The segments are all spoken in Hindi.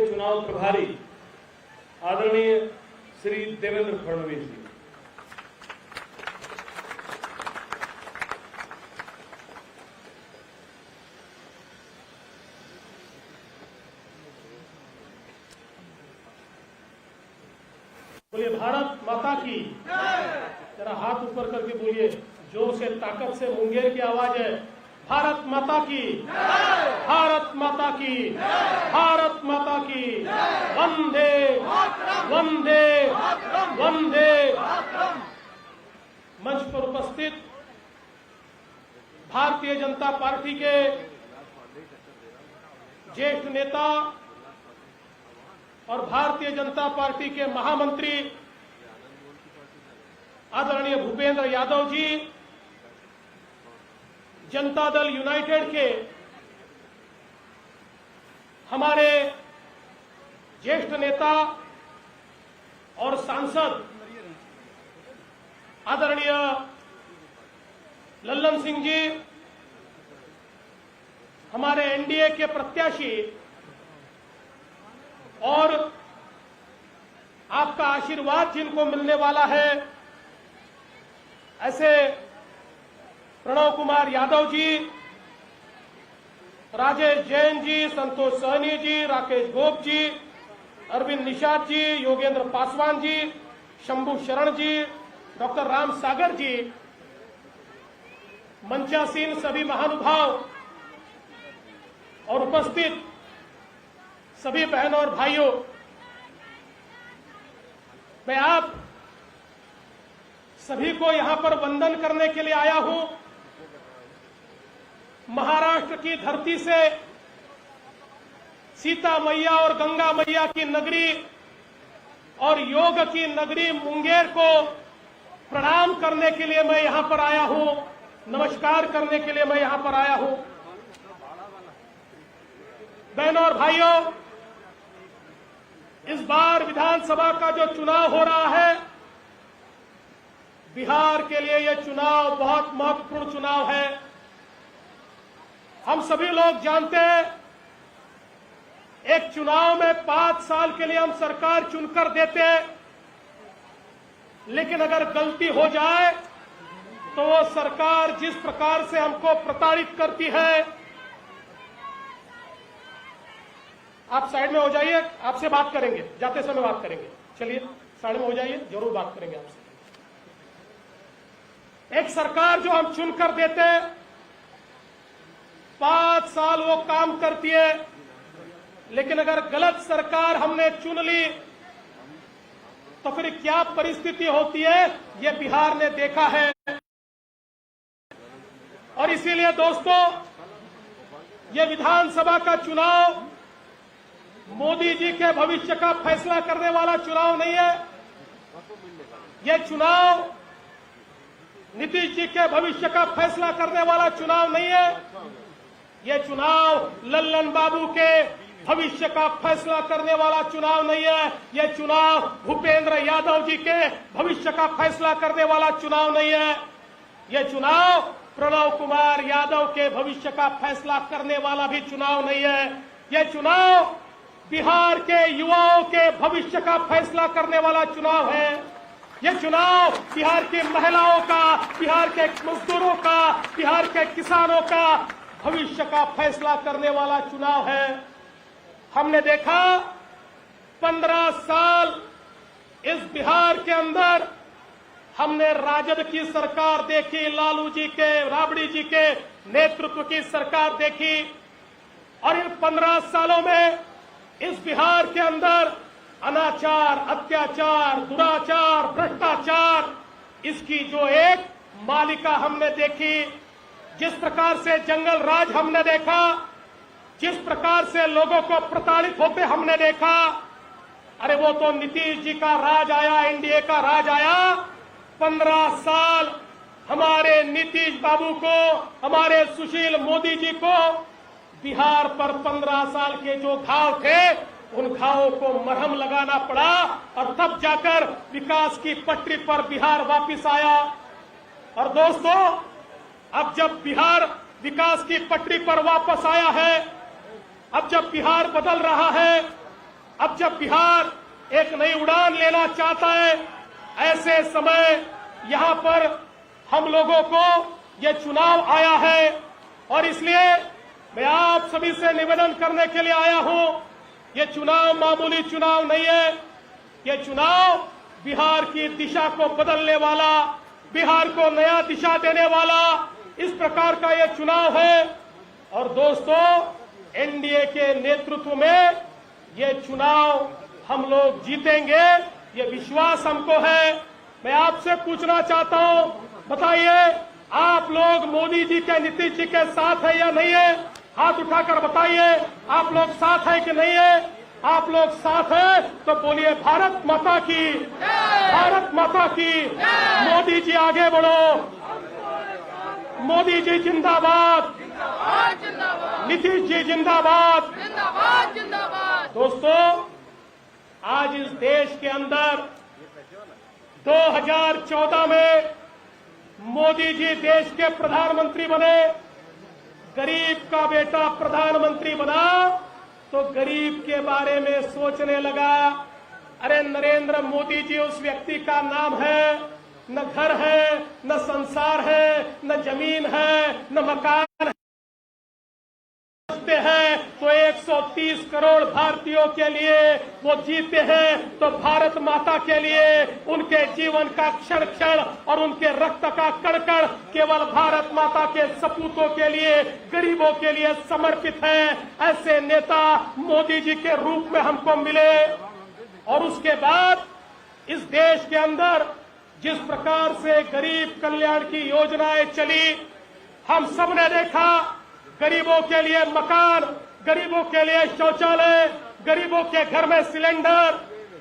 चुनाव प्रभारी आदरणीय श्री देवेंद्र फडणवीस जी। बोलिए भारत माता की। जरा हाथ ऊपर करके बोलिए, जोर से, ताकत से, मुंगेर की आवाज है। भारत माता की, भारत माता की, भारत माता की। वंदे वंदे वंदे। मंच पर उपस्थित भारतीय जनता पार्टी के ज्येष्ठ नेता और भारतीय जनता पार्टी के महामंत्री आदरणीय भूपेंद्र यादव जी, जनता दल यूनाइटेड के हमारे ज्येष्ठ नेता और सांसद आदरणीय लल्लन सिंह जी, हमारे एनडीए के प्रत्याशी और आपका आशीर्वाद जिनको मिलने वाला है, ऐसे प्रणव कुमार यादव जी, राजेश जैन जी, संतोष सहनी जी, राकेश गोप जी, अरविंद निषाद जी, योगेंद्र पासवान जी, शंभू शरण जी, डॉक्टर राम सागर जी, मंचासीन सभी महानुभाव और उपस्थित सभी बहनों और भाइयों, मैं आप सभी को यहां पर वंदन करने के लिए आया हूं। महाराष्ट्र की धरती से सीता मैया और गंगा मैया की नगरी और योग की नगरी मुंगेर को प्रणाम करने के लिए मैं यहां पर आया हूं, नमस्कार करने के लिए मैं यहां पर आया हूं। बहनों और भाइयों, इस बार विधानसभा का जो चुनाव हो रहा है, बिहार के लिए यह चुनाव बहुत महत्वपूर्ण चुनाव है। हम सभी लोग जानते हैं, एक चुनाव में 5 साल के लिए हम सरकार चुनकर देते हैं, लेकिन अगर गलती हो जाए तो वो सरकार जिस प्रकार से हमको प्रताड़ित करती है। आप साइड में हो जाइए, आपसे बात करेंगे, जाते समय बात करेंगे। चलिए साइड में हो जाइए, जरूर बात करेंगे आपसे। एक सरकार जो हम चुनकर देते हैं, 5 साल वो काम करती है, लेकिन अगर गलत सरकार हमने चुन ली तो फिर क्या परिस्थिति होती है, ये बिहार ने देखा है। और इसीलिए दोस्तों, ये विधानसभा का चुनाव मोदी जी के भविष्य का फैसला करने वाला चुनाव नहीं है। ये चुनाव नीतीश जी के भविष्य का फैसला करने वाला चुनाव नहीं है। ये चुनाव लल्लन बाबू के भविष्य का फैसला करने वाला चुनाव नहीं है। ये चुनाव भूपेंद्र यादव जी के भविष्य का फैसला करने वाला चुनाव नहीं है। ये चुनाव प्रणव कुमार यादव के भविष्य का फैसला करने वाला भी चुनाव नहीं है। ये चुनाव बिहार के युवाओं के भविष्य का फैसला करने वाला चुनाव है। यह चुनाव बिहार की महिलाओं का, बिहार के मजदूरों का, बिहार के किसानों का भविष्य का फैसला करने वाला चुनाव है। हमने देखा 15 साल इस बिहार के अंदर हमने राजद की सरकार देखी, लालू जी के, राबड़ी जी के नेतृत्व की सरकार देखी, और इन 15 सालों में इस बिहार के अंदर अनाचार, अत्याचार, दुराचार, भ्रष्टाचार, इसकी जो एक मालिका हमने देखी। जिस प्रकार से जंगल राज हमने देखा, जिस प्रकार से लोगों को प्रताड़ित होते हमने देखा, अरे वो तो नीतीश जी का राज आया, एनडीए का राज आया। 15 साल हमारे नीतीश बाबू को, हमारे सुशील मोदी जी को बिहार पर 15 साल के जो घाव थे, उन घावों को मरहम लगाना पड़ा, और तब जाकर विकास की पटरी पर बिहार वापस आया। और दोस्तों, अब जब बिहार विकास की पटरी पर वापस आया है, अब जब बिहार बदल रहा है, अब जब बिहार एक नई उड़ान लेना चाहता है, ऐसे समय यहां पर हम लोगों को ये चुनाव आया है और इसलिए मैं आप सभी से निवेदन करने के लिए आया हूं। ये चुनाव मामूली चुनाव नहीं है, ये चुनाव बिहार की दिशा को बदलने वाला, बिहार को नया दिशा देने वाला इस प्रकार का ये चुनाव है। और दोस्तों, एनडीए के नेतृत्व में ये चुनाव हम लोग जीतेंगे, ये विश्वास हमको है। मैं आपसे पूछना चाहता हूं, बताइए आप लोग मोदी जी के, नीतीश जी के साथ है या नहीं है? हाथ उठाकर बताइए, आप लोग साथ है कि नहीं है? आप लोग साथ है तो बोलिए भारत माता की, भारत माता की। मोदी जी आगे बढ़ो, मोदी जी जिंदाबाद, नीतीश जी जिंदाबाद, जिंदाबाद। दोस्तों, आज इस देश के अंदर 2014 में मोदी जी देश के प्रधानमंत्री बने, गरीब का बेटा प्रधानमंत्री बना तो गरीब के बारे में सोचने लगा, अरे नरेंद्र मोदी जी उस व्यक्ति का नाम है, न घर है, न संसार है, न जमीन है, न मकान है, तो 130 करोड़ भारतीयों के लिए वो जीते हैं, तो भारत माता के लिए उनके जीवन का क्षण क्षण और उनके रक्त का कण कण केवल भारत माता के सपूतों के लिए, गरीबों के लिए समर्पित है। ऐसे नेता मोदी जी के रूप में हमको मिले। और उसके बाद इस देश के अंदर जिस प्रकार से गरीब कल्याण की योजनाएं चली, हम सब ने देखा, गरीबों के लिए मकान, गरीबों के लिए शौचालय, गरीबों के घर में सिलेंडर,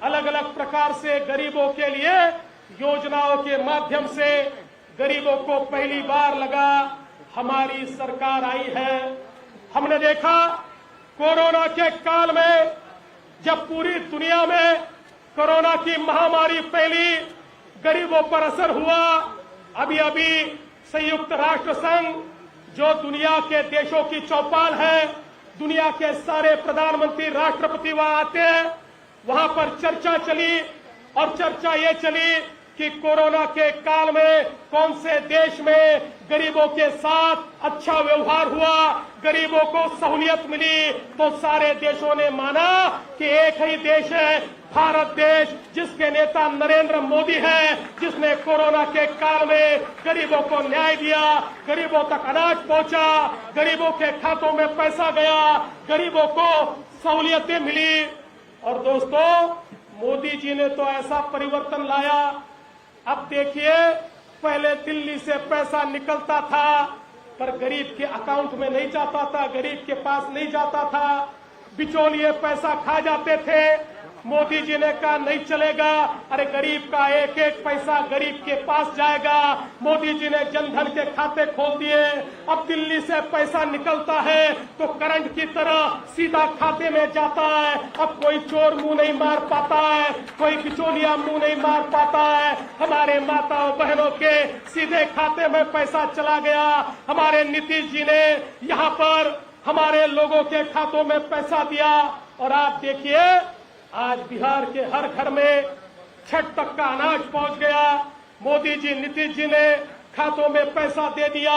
अलग अलग प्रकार से गरीबों के लिए योजनाओं के माध्यम से गरीबों को पहली बार लगा हमारी सरकार आई है। हमने देखा कोरोना के काल में जब पूरी दुनिया में कोरोना की महामारी फैली, गरीबों पर असर हुआ। अभी अभी संयुक्त राष्ट्र संघ जो दुनिया के देशों की चौपाल है, दुनिया के सारे प्रधानमंत्री, राष्ट्रपति वहां आते हैं, वहां पर चर्चा चली और चर्चा ये चली कि कोरोना के काल में कौन से देश में गरीबों के साथ अच्छा व्यवहार हुआ, गरीबों को सहूलियत मिली। तो सारे देशों ने माना कि एक ही देश है, भारत देश, जिसके नेता नरेंद्र मोदी है, जिसने कोरोना के काल में गरीबों को न्याय दिया, गरीबों तक अनाज पहुंचा, गरीबों के खातों में पैसा गया, गरीबों को सहूलियतें मिली। और दोस्तों, मोदी जी ने तो ऐसा परिवर्तन लाया। अब देखिए, पहले दिल्ली से पैसा निकलता था पर गरीब के अकाउंट में नहीं जाता था, गरीब के पास नहीं जाता था, बिचौलिए पैसा खा जाते थे। मोदी जी ने कहा नहीं चलेगा, अरे गरीब का एक एक पैसा गरीब के पास जाएगा। मोदी जी ने जनधन के खाते खोल दिए। अब दिल्ली से पैसा निकलता है तो करंट की तरह सीधा खाते में जाता है। अब कोई चोर मुंह नहीं मार पाता है, कोई बिचौलिया मुंह नहीं मार पाता है। हमारे माताओं बहनों के सीधे खाते में पैसा चला गया। हमारे नीतीश जी ने यहाँ पर हमारे लोगों के खातों में पैसा दिया। और आप देखिए, आज बिहार के हर घर में छठ तक का अनाज पहुंच गया। मोदी जी, नीतीश जी ने खातों में पैसा दे दिया।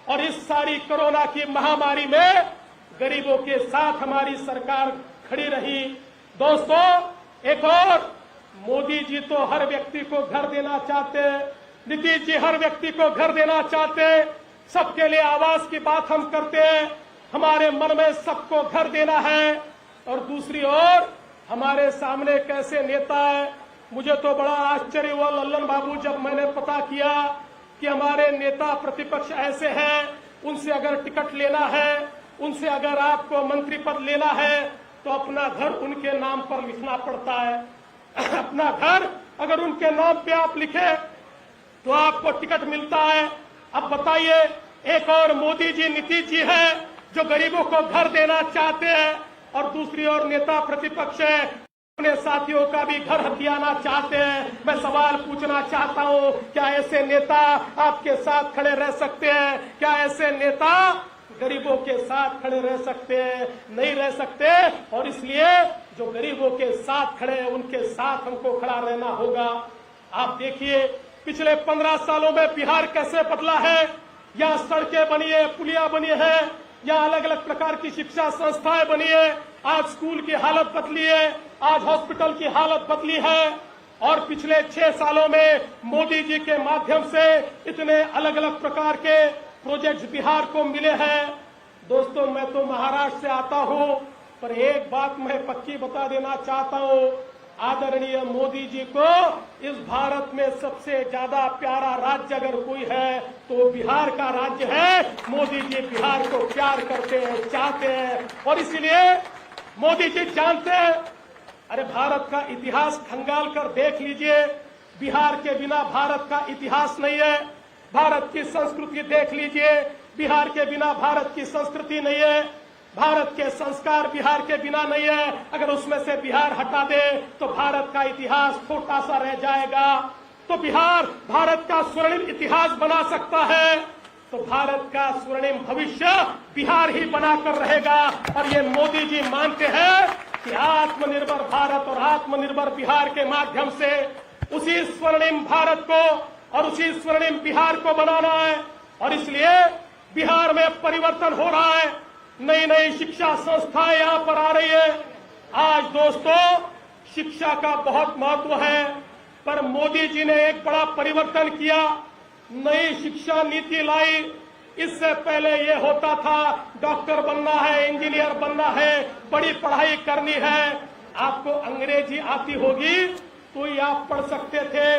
और इस सारी कोरोना की महामारी में गरीबों के साथ हमारी सरकार खड़ी रही। दोस्तों, एक और, मोदी जी तो हर व्यक्ति को घर देना चाहते हैं, नीतीश जी हर व्यक्ति को घर देना चाहते हैं, सबके लिए आवास की बात हम करते हैं, हमारे मन में सबको घर देना है। और दूसरी ओर हमारे सामने कैसे नेता है, मुझे तो बड़ा आश्चर्य हुआ लल्लन बाबू जब मैंने पता किया कि हमारे नेता प्रतिपक्ष ऐसे हैं, उनसे अगर टिकट लेना है, उनसे अगर आपको मंत्री पद लेना है तो अपना घर उनके नाम पर लिखना पड़ता है। अपना घर अगर उनके नाम पे आप लिखे तो आपको टिकट मिलता है। अब बताइए, एक और मोदी जी, नीतीश जी है जो गरीबों को घर देना चाहते हैं और दूसरी ओर नेता प्रतिपक्ष है, अपने साथियों का भी घर हथियाना चाहते हैं। मैं सवाल पूछना चाहता हूं, क्या ऐसे नेता आपके साथ खड़े रह सकते हैं? क्या ऐसे नेता गरीबों के साथ खड़े रह सकते हैं, नहीं रह सकते। और इसलिए जो गरीबों के साथ खड़े हैं उनके साथ हमको खड़ा रहना होगा। आप देखिए पिछले 15 सालों में बिहार कैसे बदला है। यहाँ सड़कें बनी है, पुलिया बनी है, यहाँ अलग अलग प्रकार की शिक्षा संस्थाएं बनी है। आज स्कूल की हालत बदली है, आज हॉस्पिटल की हालत बदली है। और पिछले 6 सालों में मोदी जी के माध्यम से इतने अलग अलग प्रकार के प्रोजेक्ट्स बिहार को मिले हैं। दोस्तों, मैं तो महाराष्ट्र से आता हूं, पर एक बात मैं पक्की बता देना चाहता हूं, आदरणीय मोदी जी को इस भारत में सबसे ज्यादा प्यारा राज्य अगर कोई है तो बिहार का राज्य है। मोदी जी बिहार को प्यार करते हैं, चाहते हैं, और इसलिए मोदी जी जानते हैं। अरे भारत का इतिहास खंगाल कर देख लीजिए, बिहार के बिना भारत का इतिहास नहीं है। भारत की संस्कृति देख लीजिए, बिहार के बिना भारत की संस्कृति नहीं है। भारत के संस्कार बिहार के बिना नहीं है। अगर उसमें से बिहार हटा दे तो भारत का इतिहास छोटा सा रह जाएगा। तो बिहार भारत का स्वर्णिम इतिहास बना सकता है, तो भारत का स्वर्णिम भविष्य बिहार ही बनाकर रहेगा। और ये मोदी जी मानते हैं कि आत्मनिर्भर भारत और आत्मनिर्भर बिहार के माध्यम से उसी स्वर्णिम भारत को और उसी स्वर्णिम बिहार को बनाना है। और इसलिए बिहार में परिवर्तन हो रहा है, नई नई शिक्षा संस्थाएं यहां पर आ रही है। आज दोस्तों, शिक्षा का बहुत महत्व है, पर मोदी जी ने एक बड़ा परिवर्तन किया, नई शिक्षा नीति लाई। इससे पहले ये होता था डॉक्टर बनना है, इंजीनियर बनना है, बड़ी पढ़ाई करनी है, आपको अंग्रेजी आती होगी तो ही आप पढ़ सकते थे।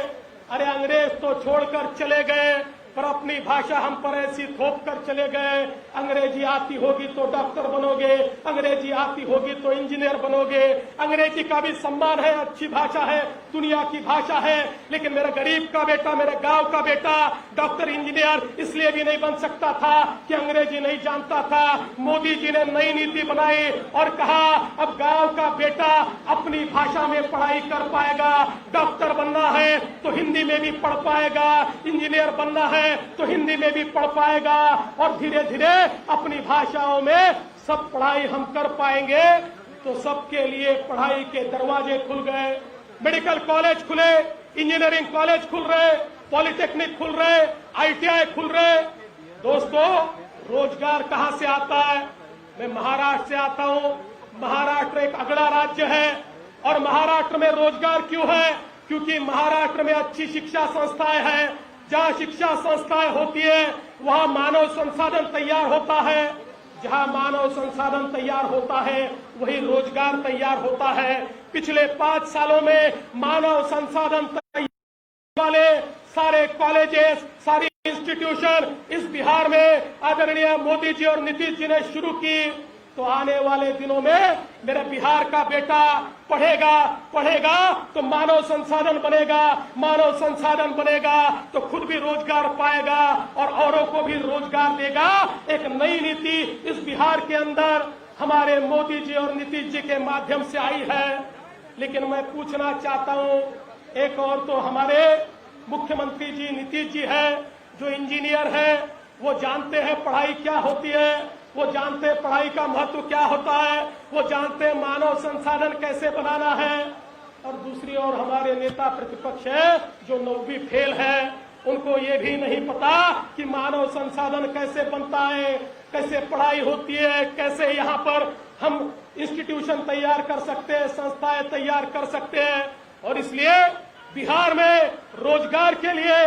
अरे अंग्रेज तो छोड़कर चले गए, पर अपनी भाषा हम पर ऐसी थोप कर चले गए। अंग्रेजी आती होगी तो डॉक्टर बनोगे, अंग्रेजी आती होगी तो इंजीनियर बनोगे। अंग्रेजी का भी सम्मान है, अच्छी भाषा है, दुनिया की भाषा है, लेकिन मेरे गरीब का बेटा, मेरे गांव का बेटा डॉक्टर इंजीनियर इसलिए भी नहीं बन सकता था कि अंग्रेजी नहीं जानता था। मोदी जी ने नई नीति बनाई और कहा अब गांव का बेटा अपनी भाषा में पढ़ाई कर पाएगा। डॉक्टर बनना है तो हिंदी में भी पढ़ पाएगा, इंजीनियर बनना है तो हिंदी में भी पढ़ पाएगा, और धीरे धीरे अपनी भाषाओं में सब पढ़ाई हम कर पाएंगे। तो सबके लिए पढ़ाई के दरवाजे खुल गए, मेडिकल कॉलेज खुले, इंजीनियरिंग कॉलेज खुल रहे, पॉलिटेक्निक खुल रहे, ITI खुल रहे। दोस्तों, रोजगार कहां से आता है? मैं महाराष्ट्र से आता हूं। महाराष्ट्र एक अगला राज्य है, और महाराष्ट्र में रोजगार क्यों है? क्योंकि महाराष्ट्र में अच्छी शिक्षा संस्थाएं हैं। जहां शिक्षा संस्थाएं होती है वहां मानव संसाधन तैयार होता है, जहां मानव संसाधन तैयार होता है वही रोजगार तैयार होता है। पिछले 5 सालों में मानव संसाधन तैयार वाले सारे कॉलेजेस, सारी इंस्टीट्यूशन इस बिहार में आदरणीय मोदी जी और नीतीश जी ने शुरू की। तो आने वाले दिनों में मेरे बिहार का बेटा पढ़ेगा तो मानव संसाधन बनेगा, मानव संसाधन बनेगा तो खुद भी रोजगार पाएगा और औरों को भी रोजगार देगा। एक नई नीति इस बिहार के अंदर हमारे मोदी जी और नीतीश जी के माध्यम से आई है। लेकिन मैं पूछना चाहता हूं, एक और तो हमारे मुख्यमंत्री जी नीतीश जी है जो इंजीनियर है, वो जानते हैं पढ़ाई क्या होती है, वो जानते हैं पढ़ाई का महत्व क्या होता है, वो जानते हैं मानव संसाधन कैसे बनाना है। और दूसरी ओर हमारे नेता प्रतिपक्ष है जो 9वीं फेल है, उनको ये भी नहीं पता कि मानव संसाधन कैसे बनता है, कैसे पढ़ाई होती है, कैसे यहाँ पर हम इंस्टीट्यूशन तैयार कर सकते हैं, संस्थाएं तैयार कर सकते हैं। और इसलिए बिहार में रोजगार के लिए,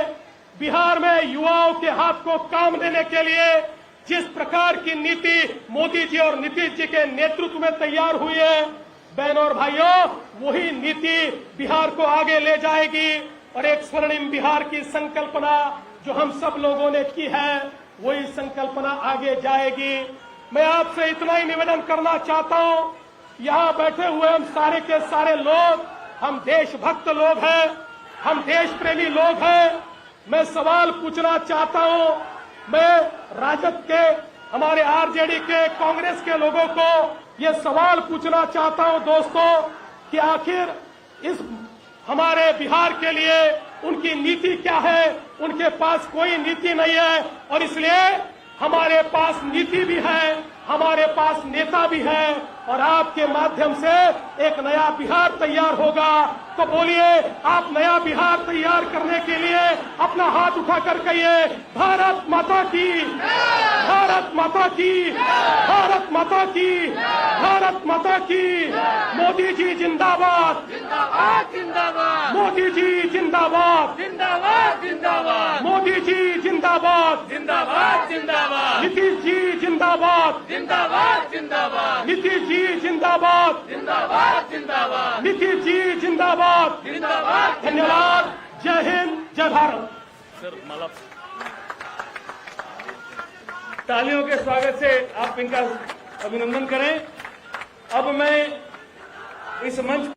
बिहार में युवाओं के हाथ को काम देने के लिए जिस प्रकार की नीति मोदी जी और नीतीश जी के नेतृत्व में तैयार हुई है, बहनों और भाइयों, वही नीति बिहार को आगे ले जाएगी। और एक स्वर्णिम बिहार की संकल्पना जो हम सब लोगों ने की है, वही संकल्पना आगे जाएगी। मैं आपसे इतना ही निवेदन करना चाहता हूं, यहां बैठे हुए हम सारे के सारे लोग, हम देशभक्त लोग हैं, हम देश प्रेमी लोग हैं। मैं सवाल पूछना चाहता हूं, मैं राजद के, हमारे आरजेडी के, कांग्रेस के लोगों को ये सवाल पूछना चाहता हूं दोस्तों कि आखिर इस हमारे बिहार के लिए उनकी नीति क्या है? उनके पास कोई नीति नहीं है, और इसलिए हमारे पास नीति भी है, हमारे पास नेता भी है और आपके माध्यम से एक नया बिहार तैयार होगा। तो बोलिए, आप नया बिहार तैयार करने के लिए अपना हाथ उठाकर कहिए, भारत माता की, भारत माता की, भारत माता की, भारत माता की। मोदी जी जिंदाबाद, जिंदाबाद जिंदाबाद, मोदी जी जिंदाबाद, जिंदाबाद जिंदाबाद, मोदी जी जिंदाबाद, जिंदाबाद जिंदाबाद, नीतीश जी जिंदाबाद, जिंदाबाद जिंदाबाद, नीतीश जी जिंदाबाद, जिंदाबाद जिंदाबाद, नीतीश जी जिंदाबाद। जिंदाबाद। धन्यवाद। जय हिंद, जय भारत। सर मला तालियों के स्वागत से आप इनका अभिनंदन करें। अब मैं इस मंच